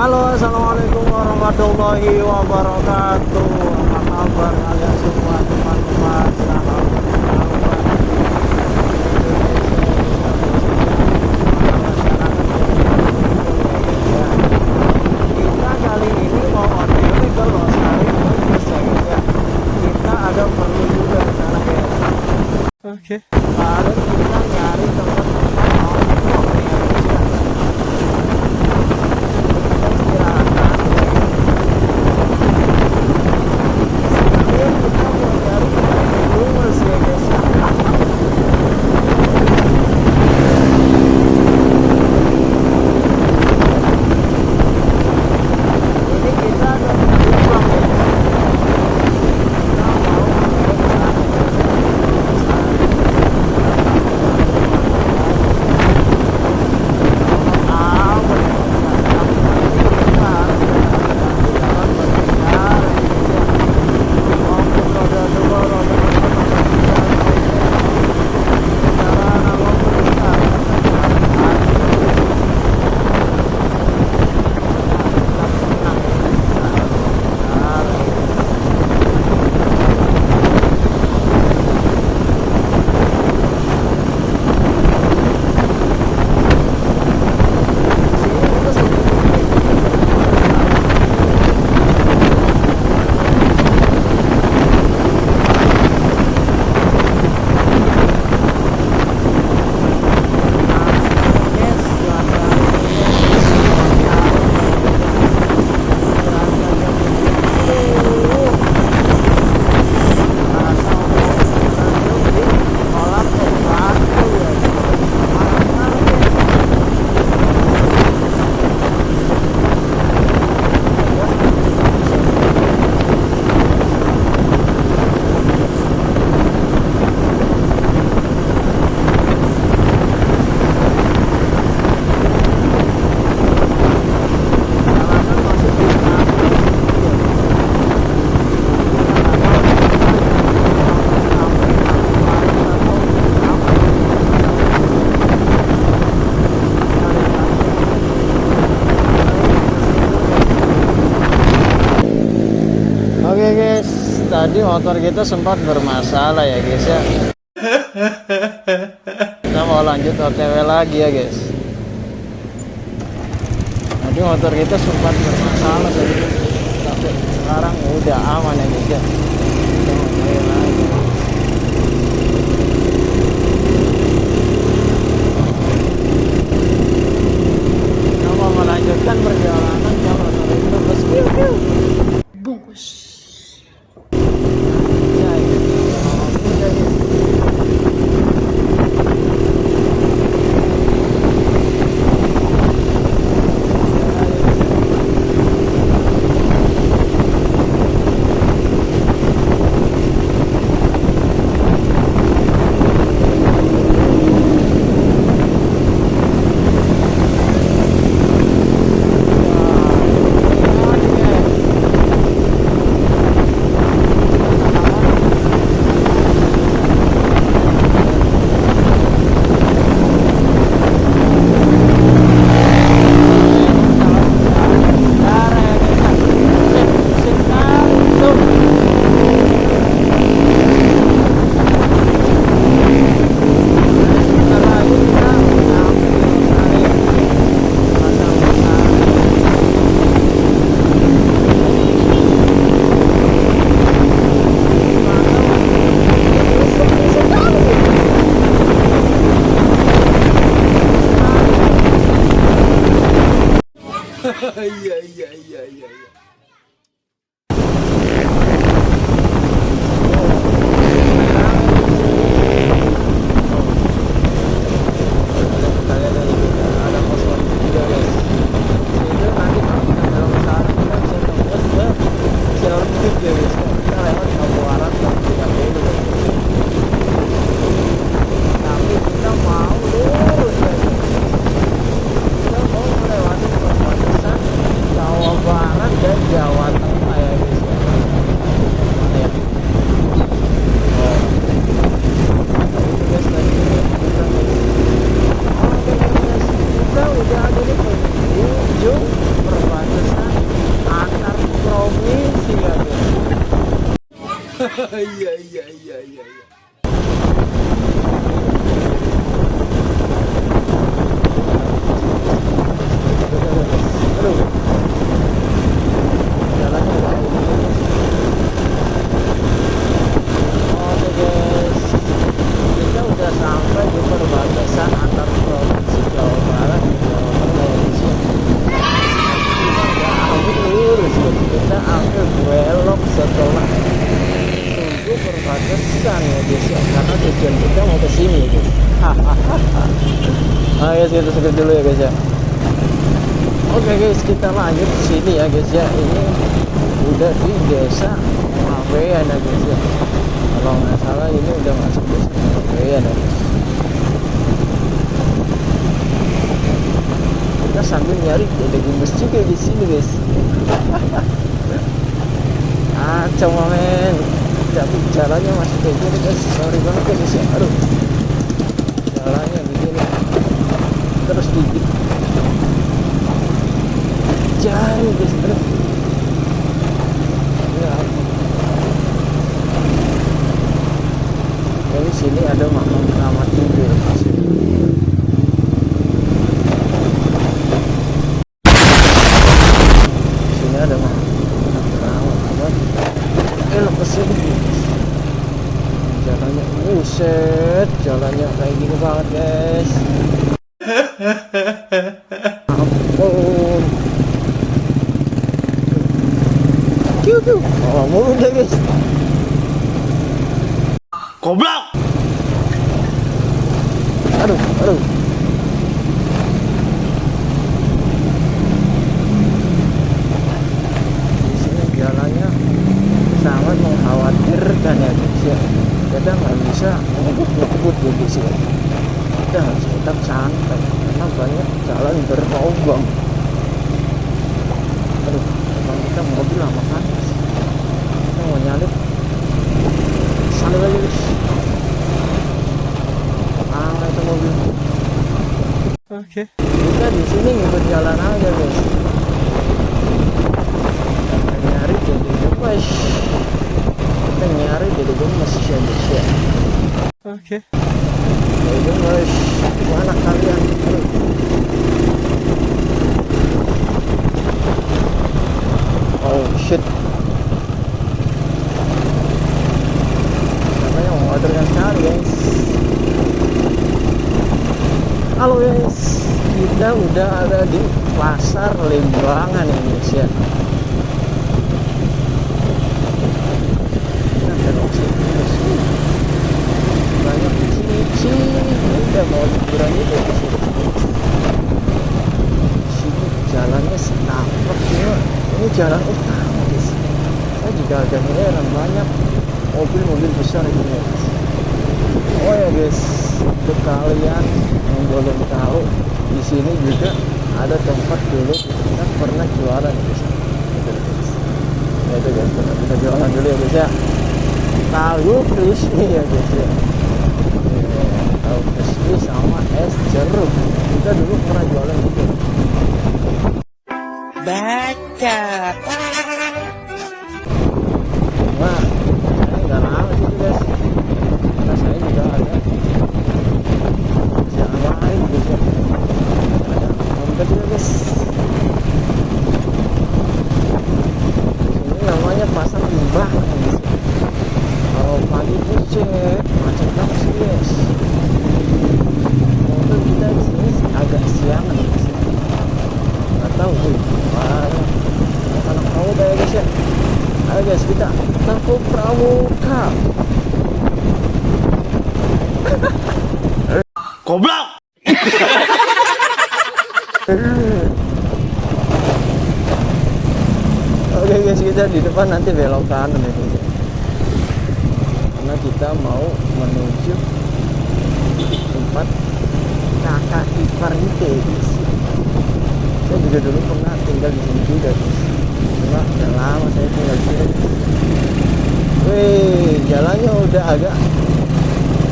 Halo, assalamualaikum warahmatullahi wabarakatuh. Apa kabar kalian semua teman-teman, sahabat sahabat Indonesia. Kita kali ini mau OTW ke Losari Bungkus ya guys ya. Kita ada perlu juga di sana guys. Oke. Kemarin kita nyari tempat-tempat nongkrong ya guys ya. Oke guys, tadi motor kita sempat bermasalah ya guys ya. Kita mau lanjut OTW lagi ya guys. Tadi motor kita sempat bermasalah tadi, tapi sekarang udah aman ya guys ya. Kita mau OTW lagi. Kita mau melanjutkan perjalanan ke Losari Bungkus. Bungkus. Iya. Tapi kita mau lurus ya. Kita mau melewati perbatasan Jawa Barat dan Iya iya iya iya. Aduh, jalannya kayak gini. Oke guys, kita udah sampai di perbatasan antar provinsi Jawa Barat dan Jawa Tengah. Kita udah ambil lurus, kita ambil belok setelah tunggu perbatasan ya guys ya, karena tujuan kita mau ke sini guys. Hahaha. Ayo kita skip dulu ya guys ya. Oke guys, kita lanjut ke sini ya guys ya. Ini udah di desa Mawean ya guys ya. Kalau nggak salah ini udah masuk desa Mawean ya guys. Kita sambil nyari ada gemes juga di sini guys. Coba men, tapi jalannya masih kayak gini guys. Sorry banget ya guys ya. Aduh, jalannya begini terus dikit jari guys. Aduh ya, dari sini ada makam keramat juga ya guys. Sini ada makam keramat. Elok kesini guys. Jalannya buset, jalannya kayak gini banget guys. Ampun. Kiu, oh mulu deh guys. Goblok. Aduh. Di sini jalannya sangat mengkhawatirkan ya guys ya. Kita nggak bisa ngebut ya guys ya. Kita harus tetap santai karena banyak jalan berlubang. Aduh, kita mobil lama kan? Kita mau nyalip. Salib aja guys. Itu mobil. Oke. Kita di sini ngikut jalan aja guys. Kita nyari jadi gemes. Kita nyari jadi gemes ya guys ya. Oke. Jadi gemes. Mana kalian? Oh shit. Namanya ordernya sekali guys. Halo guys, kita udah ada di pasar Limbangan ya guys ya. Kita belok sini guys. Banyak cici. Udah mau liburan itu di sini jalannya setapak ya. Ini jalan utama guys. Saya juga agak heran banyak mobil-mobil besar ini guys. Oh ya guys, untuk kalian yang belum tahu, di sini juga ada tempat dulu kita pernah jualan guys. Ya itu guys, kita jualan dulu ya guys ya. Tahu crispy ya guys ya. Tahu crispy sama es jeruk. Kita dulu pernah jualan gitu. Baca. Wah, saya nggak lama sih guys. Karena saya juga ada yang lain guys ya. Ada dompet juga guys. Ini namanya pasar Limbangan guys. Kalau pagi buset, macet banget sih guys. Mungkin kita di sini agak siangan guys. Nggak tahu nih. Wah, anak pramuka ya guys ya. Ayo guys, kita tangkap pramuka. Goblok. Oke guys, kita di depan nanti belok kanan ya guys. Karena kita mau menuju tempat kakak ipar itu guys. Saya juga dulu pernah tinggal di sini juga guys. Cuma udah lama saya tinggal di sini. Wih, jalannya udah agak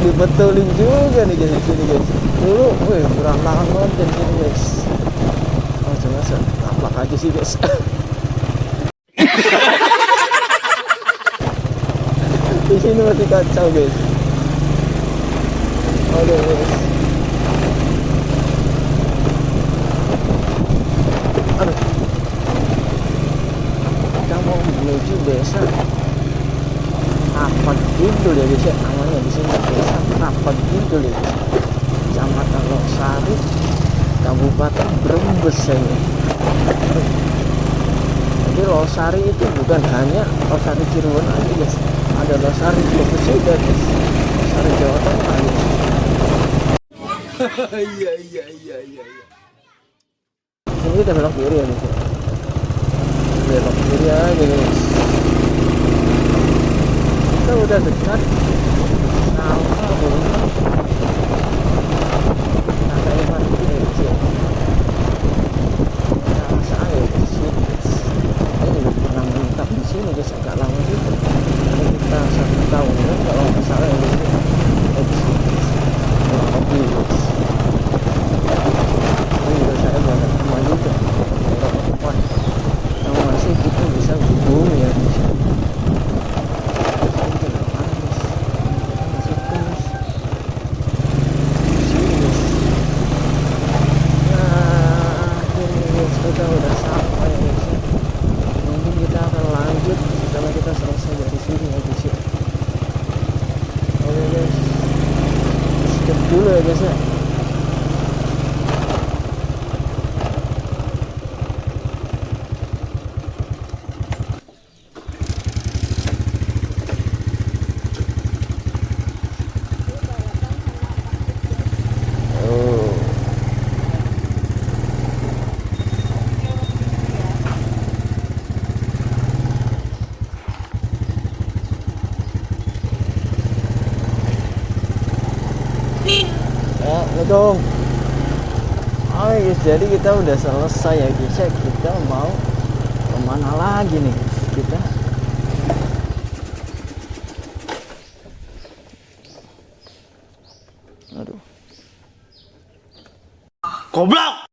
dibetulin juga nih guys di sini guys. Dulu, wih, berantakan banget di sini guys. Langsung aja taplak aja sih guys. Di sini masih kacau guys. Oke guys. Aduh. Kita mau menuju desa apa gitu ya guys ya, namanya di sini desa apa gitu ya guys. Kecamatan Losari, Kabupaten Brebes ya. Jadi Losari itu bukan hanya Losari Cirebon aja guys, ada Losari Brebes juga guys, Losari Jawa Tengah guys. Iya iya iya iya. Sini kita belok kiri ya guys. Belok kiri aja guys. Kita udah dekat sama rumah Kakak Ivan ini guys ya. Nah, saya di sini guys. Saya juga pernah menetap di sini guys, agak lama juga. Ini kita 1 tahun kan kalau nggak salah ya guys. Di sini guys. Kopi guys. Ini juga saya banyak rumah juga. Wah, yang masih kita bisa berhubung ya guys. Kita udah sampai ya guys ya. Mungkin kita akan lanjut setelah kita selesai dari sini ya guys ya. Oke guys, skip dulu ya guys ya. Assalamualaikum. Oh guys, jadi kita udah selesai ya guys ya. Kita mau kemana lagi nih guys? Kita aduh, Goblok.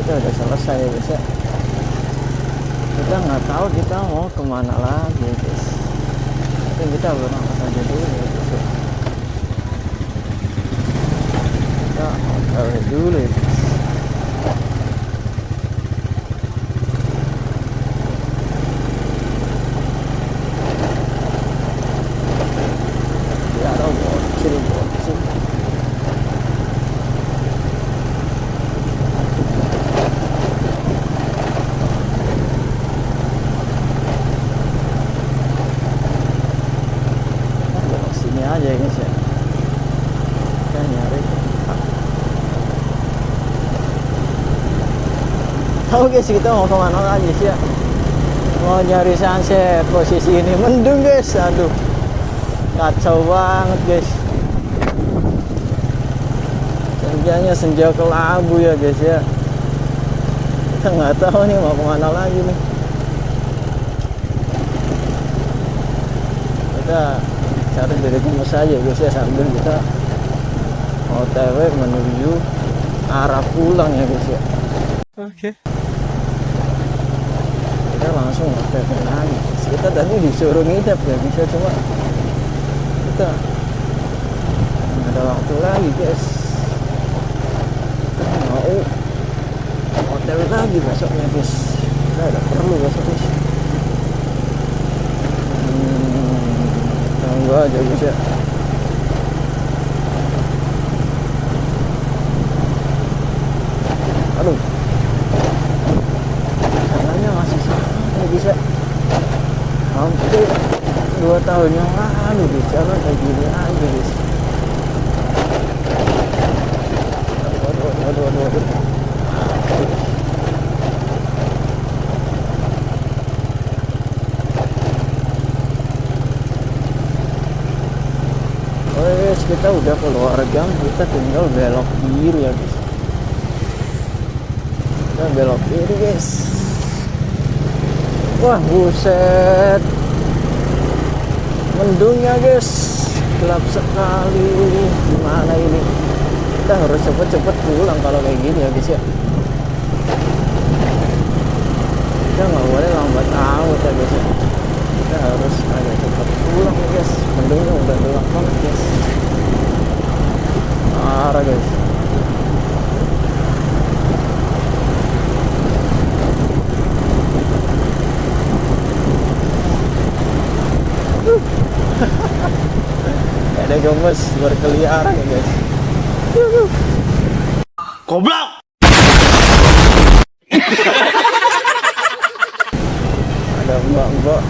kita udah selesai ya guys ya. Kita nggak tahu kita mau kemana lagi guys, tapi kita berangkat aja dulu ya guys ya. Kita OTW dulu ya guys. Ya ada bocil. Aja guys ya, kita nyari tahu guys kita mau kemana lagi sih ya. Mau nyari sunset, posisi ini mendung guys, aduh kacau banget guys. Senjanya senja kelabu ya guys ya. Kita nggak tahu nih mau kemana lagi nih. Kita cari dari rumah saja guys ya, sambil kita OTW menuju arah pulang ya guys ya. Oke. Kita langsung OTW lagi guys. Kita tadi disuruh ngidap ya guys ya, cuma kita nggak ada waktu lagi guys. Kita mau OTW lagi besoknya guys. Kita ada perlu besok guys. Tunggu aja guys ya. Aduh, jalannya masih sama ya guys ya. Hampir 2 tahun yang lalu di jalan kayak gini aja guys. Aduh. Kita udah keluar gang, kita tinggal belok kiri ya guys. Kita belok kiri guys. Wah buset, mendung ya guys. gelap sekali. Gimana ini? Kita harus cepet-cepet pulang kalau kayak gini ya guys ya. Kita nggak boleh lambat laut ya guys ya. Kita harus agak cepat pulang ya guys. Mendungnya udah gelap banget guys. Parah guys. Ada gemes berkeliaran ya guys. Goblok. Ada mbak-mbak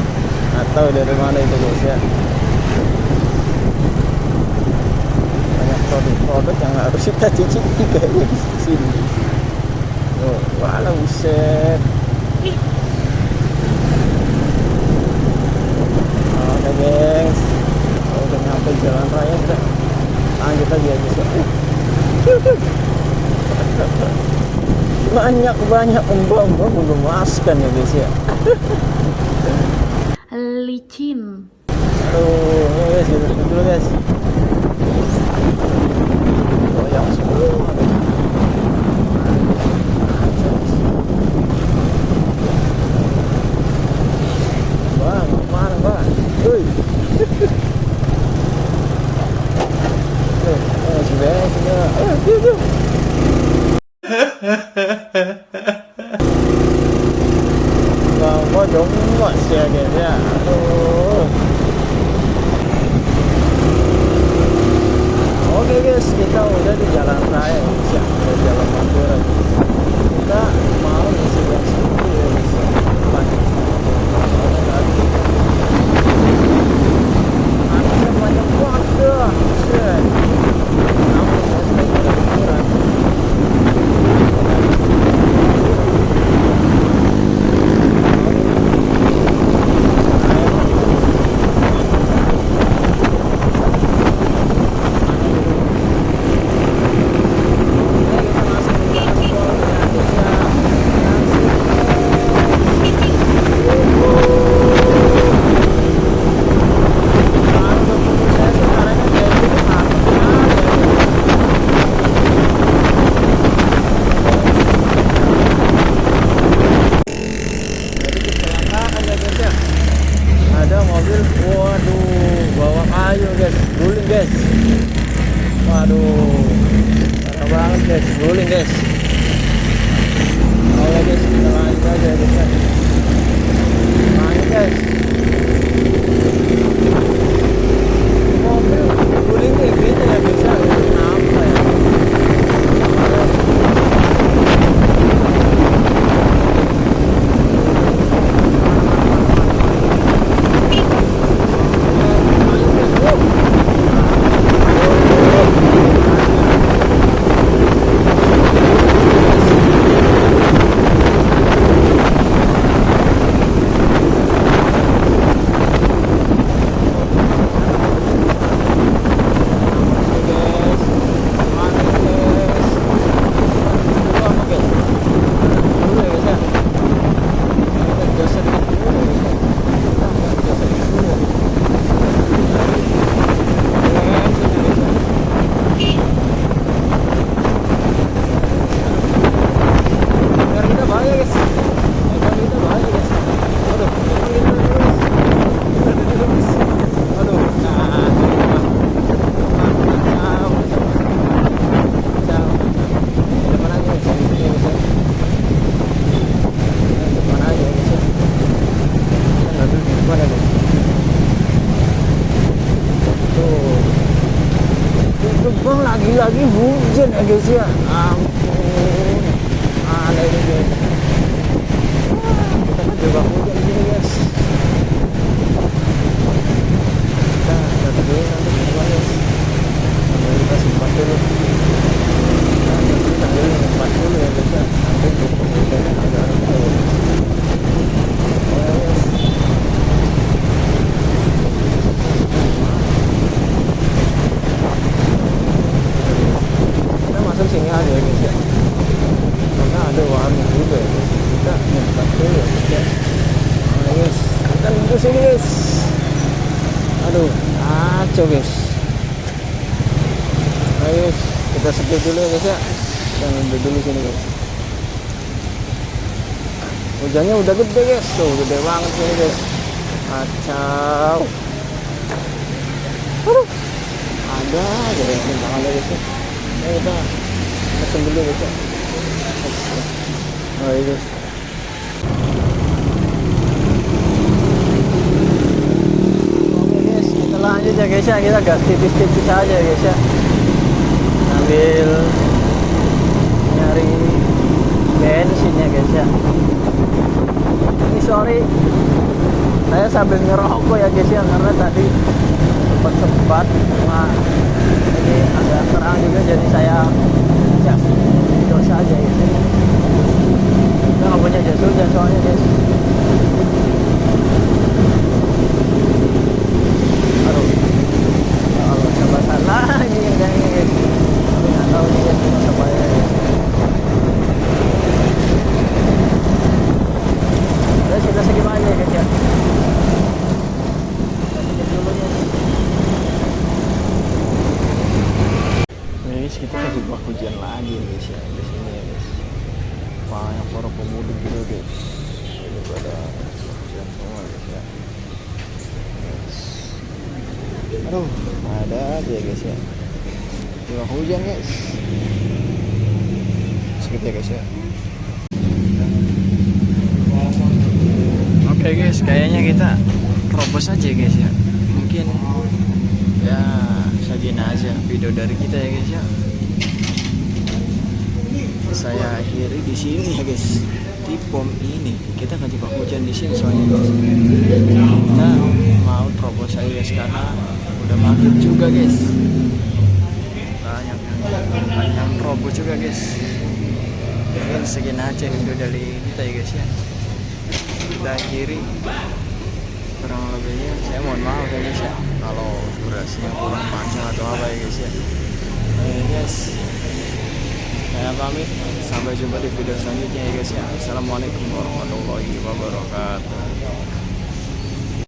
atau dari mana itu guys ya. Banyak produk-produk yang harus kita cicipi kayaknya di sini. Oh, wala buset. Oke guys, udah nyampe jalan raya, udah lanjut aja guys ya. Banyak mbak-mbak menggemaskan ya guys ya. Licin. Aduh, guys, gitu dulu guys. Goyang semua. Bang, mana bang? Woi. Si Bang, yuk. Mau dong mas ya guys ya. Aduh. Oke guys, kita udah di jalan raya guys ya. Udah jalan Madura. Kita mau ngisi bensin dulu ya guys ya. Anaknya banyak banget dah. Set. Namun saya sudah jalan kurang. Ada mobil, waduh, bawa kayu guys, guling guys. Waduh, parah banget guys, guling guys. Oh ya guys, kita lanjut aja guys. Lanjut guys. Mobil guling kayak gitu ya bisa, kenapa ya? Lagi-lagi hujan ya guys ya. Ampun, aneh ini guys. Kita kejebak hujan gini guys. Kita jatuh dulu nanti pulang guys. Kita simpan dulu. Kita simpan dulu ya guys ya. Nanti cukup hujannya agak rendah. Oh ya guys. Masuk sini aja guys ya, karena ada warung juga ya guys. Kita nyempat dulu ya guys ya. Nah guys, kita nunggu sini guys. Aduh, kacau guys. Nah guys, kita skip dulu ya guys ya. Kita ngambil dulu sini guys. Hujannya udah gede guys, tuh gede banget sini guys. Kacau. Aduh. Ada aja yang bintang ada guys ya. Nah, kita pesen dulu guys ya. Oh iya guys. Oke guys, kita lanjut ya guys ya. Kita gas tipis-tipis aja guys ya. Sambil nyari bensin ya guys ya. Ini sorry, saya sambil ngerokok ya guys ya, karena tadi sempat ini agak terang juga, jadi saya ya dosa aja guys ya. Kita nggak punya jas hujan soalnya guys. Aduh, ya Allah, coba salah ini yang guys. Tapi nggak tahu nih guys, gimana supaya guys. Terus kita skip aja guys ya. Guys, kita terjebak hujan lagi guys ya di sini ya guys. Banyak para pemudik juga guys. Ini pada hujan semua guys ya. Guys. Aduh, ada aja guys ya. Terjebak hujan guys. Skip ya guys ya. Oke guys, kayaknya kita terobos aja guys ya. Mungkin ya segini aja video dari kita ya guys ya. Saya akhiri di sini ya guys, di pom ini. Kita kejebak hujan di sini soalnya guys. Kita mau terobos aja guys karena udah maghrib juga guys. Banyak yang terobos juga guys. Mungkin segini aja video dari kita ya guys ya. Kita akhiri, kurang lebihnya saya mohon maaf ya guys ya kalau durasinya kurang panjang atau apa ya guys ya. Oke guys, saya pamit, sampai jumpa di video selanjutnya ya guys ya. Assalamualaikum warahmatullahi wabarakatuh.